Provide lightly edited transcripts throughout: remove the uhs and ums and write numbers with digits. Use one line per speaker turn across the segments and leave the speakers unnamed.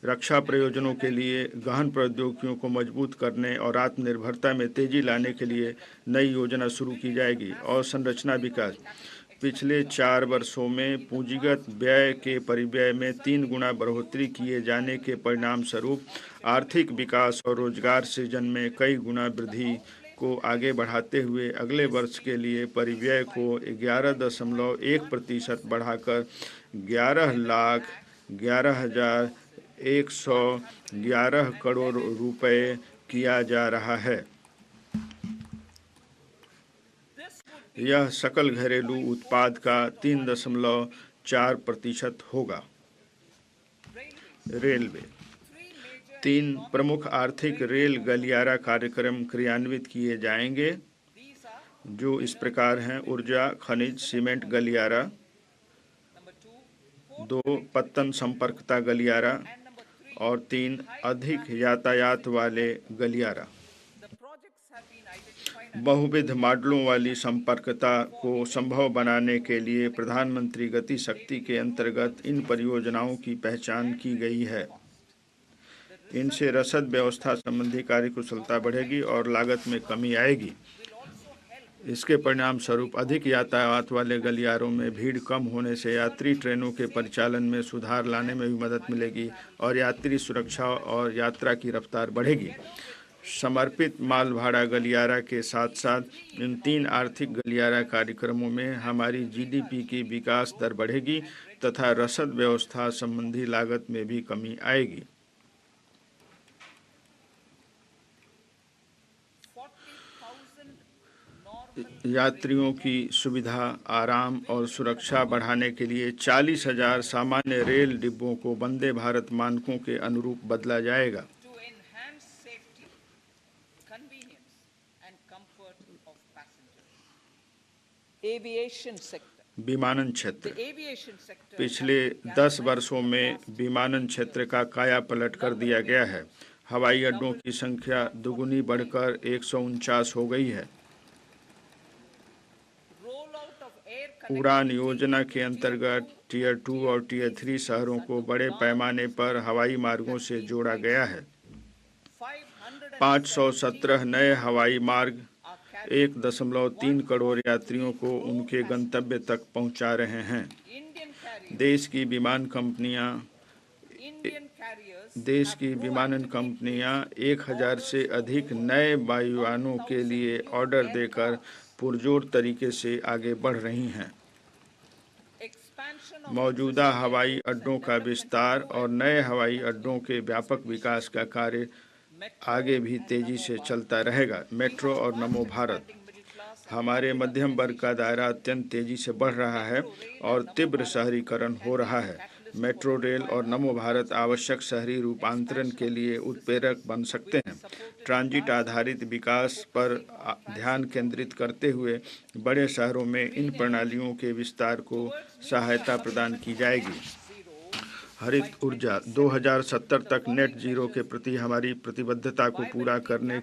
रक्षा प्रयोजनों के लिए गहन प्रौद्योगिकियों को मजबूत करने और आत्मनिर्भरता में तेजी लाने के लिए नई योजना शुरू की जाएगी। और संरचना विकास, पिछले 4 वर्षों में पूंजीगत व्यय के परिव्यय में 3 गुना बढ़ोतरी किए जाने के परिणाम स्वरूप आर्थिक विकास और रोजगार सृजन में कई गुना वृद्धि को आगे बढ़ाते हुए अगले वर्ष के लिए परिव्यय को 11.1% बढ़ाकर 11,11,111 करोड़ रुपए किया जा रहा है। यह सकल घरेलू उत्पाद का 3.4% होगा। रेलवे, 3 प्रमुख आर्थिक रेल गलियारा कार्यक्रम क्रियान्वित किए जाएंगे, जो इस प्रकार हैं: ऊर्जा खनिज सीमेंट गलियारा, 2 पत्तन संपर्कता गलियारा और 3 अधिक यातायात वाले गलियारा। बहुविध मॉडलों वाली संपर्कता को संभव बनाने के लिए प्रधानमंत्री गति शक्ति के अंतर्गत इन परियोजनाओं की पहचान की गई है। इनसे रसद व्यवस्था संबंधी कार्यकुशलता बढ़ेगी और लागत में कमी आएगी। इसके परिणाम स्वरूप अधिक यातायात वाले गलियारों में भीड़ कम होने से यात्री ट्रेनों के परिचालन में सुधार लाने में भी मदद मिलेगी और यात्री सुरक्षा और यात्रा की रफ्तार बढ़ेगी। समर्पित माल भाड़ा गलियारा के साथ साथ इन 3 आर्थिक गलियारा कार्यक्रमों में हमारी जीडीपी की विकास दर बढ़ेगी तथा रसद व्यवस्था संबंधी लागत में भी कमी आएगी। यात्रियों की सुविधा, आराम और सुरक्षा बढ़ाने के लिए 40,000 सामान्य रेल डिब्बों को वंदे भारत मानकों के अनुरूप बदला जाएगा। विमानन क्षेत्र, पिछले 10 वर्षों में विमानन क्षेत्र का काया पलट कर दिया गया है। हवाई अड्डों की संख्या दुगुनी बढ़कर 149 हो गई है। उड़ान योजना के अंतर्गत टियर 2 और टियर 3 शहरों को बड़े पैमाने पर हवाई मार्गों से जोड़ा गया है। 517 नए हवाई मार्ग 1.3 करोड़ यात्रियों को उनके गंतव्य तक पहुंचा रहे हैं। देश की विमानन कंपनियां 1000 से अधिक नए वायुयानों के लिए ऑर्डर देकर पुरजोर तरीके से आगे बढ़ रही हैं। मौजूदा हवाई अड्डों का विस्तार और नए हवाई अड्डों के व्यापक विकास का कार्य आगे भी तेजी से चलता रहेगा। मेट्रो और नमो भारत, हमारे मध्यम वर्ग का दायरा अत्यंत तेजी से बढ़ रहा है और तीव्र शहरीकरण हो रहा है। मेट्रो रेल और नमो भारत आवश्यक शहरी रूपांतरण के लिए उत्प्रेरक बन सकते हैं। ट्रांजिट आधारित विकास पर ध्यान केंद्रित करते हुए बड़े शहरों में इन प्रणालियों के विस्तार को सहायता प्रदान की जाएगी। हरित ऊर्जा, 2070 तक नेट जीरो के प्रति हमारी प्रतिबद्धता को पूरा करने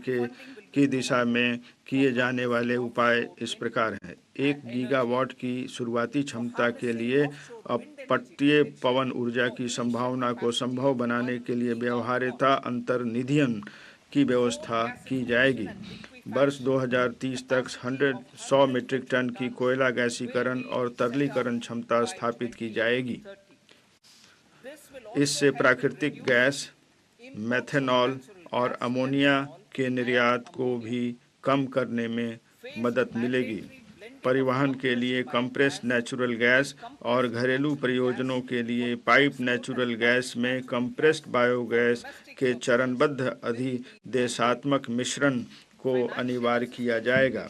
की दिशा में किए जाने वाले उपाय इस प्रकार हैं। 1 गीगावाट की शुरुआती क्षमता के लिए अपतटीय पवन ऊर्जा की संभावना को संभव बनाने के लिए व्यवहार्यता अंतर्निधियन की व्यवस्था की जाएगी। वर्ष 2030 तक 100 मीट्रिक टन की कोयला गैसीकरण और तरलीकरण क्षमता स्थापित की जाएगी। इससे प्राकृतिक गैस, मेथनॉल और अमोनिया के निर्यात को भी कम करने में मदद मिलेगी। परिवहन के लिए कंप्रेस्ड नेचुरल गैस और घरेलू प्रयोजनों के लिए पाइप नेचुरल गैस में कंप्रेस्ड बायोगैस के चरणबद्ध अधिदेशात्मक मिश्रण को अनिवार्य किया जाएगा।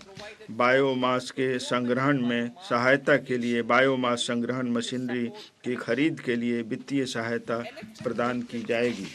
बायोमास के संग्रहण में सहायता के लिए बायोमास संग्रहण मशीनरी की खरीद के लिए वित्तीय सहायता प्रदान की जाएगी।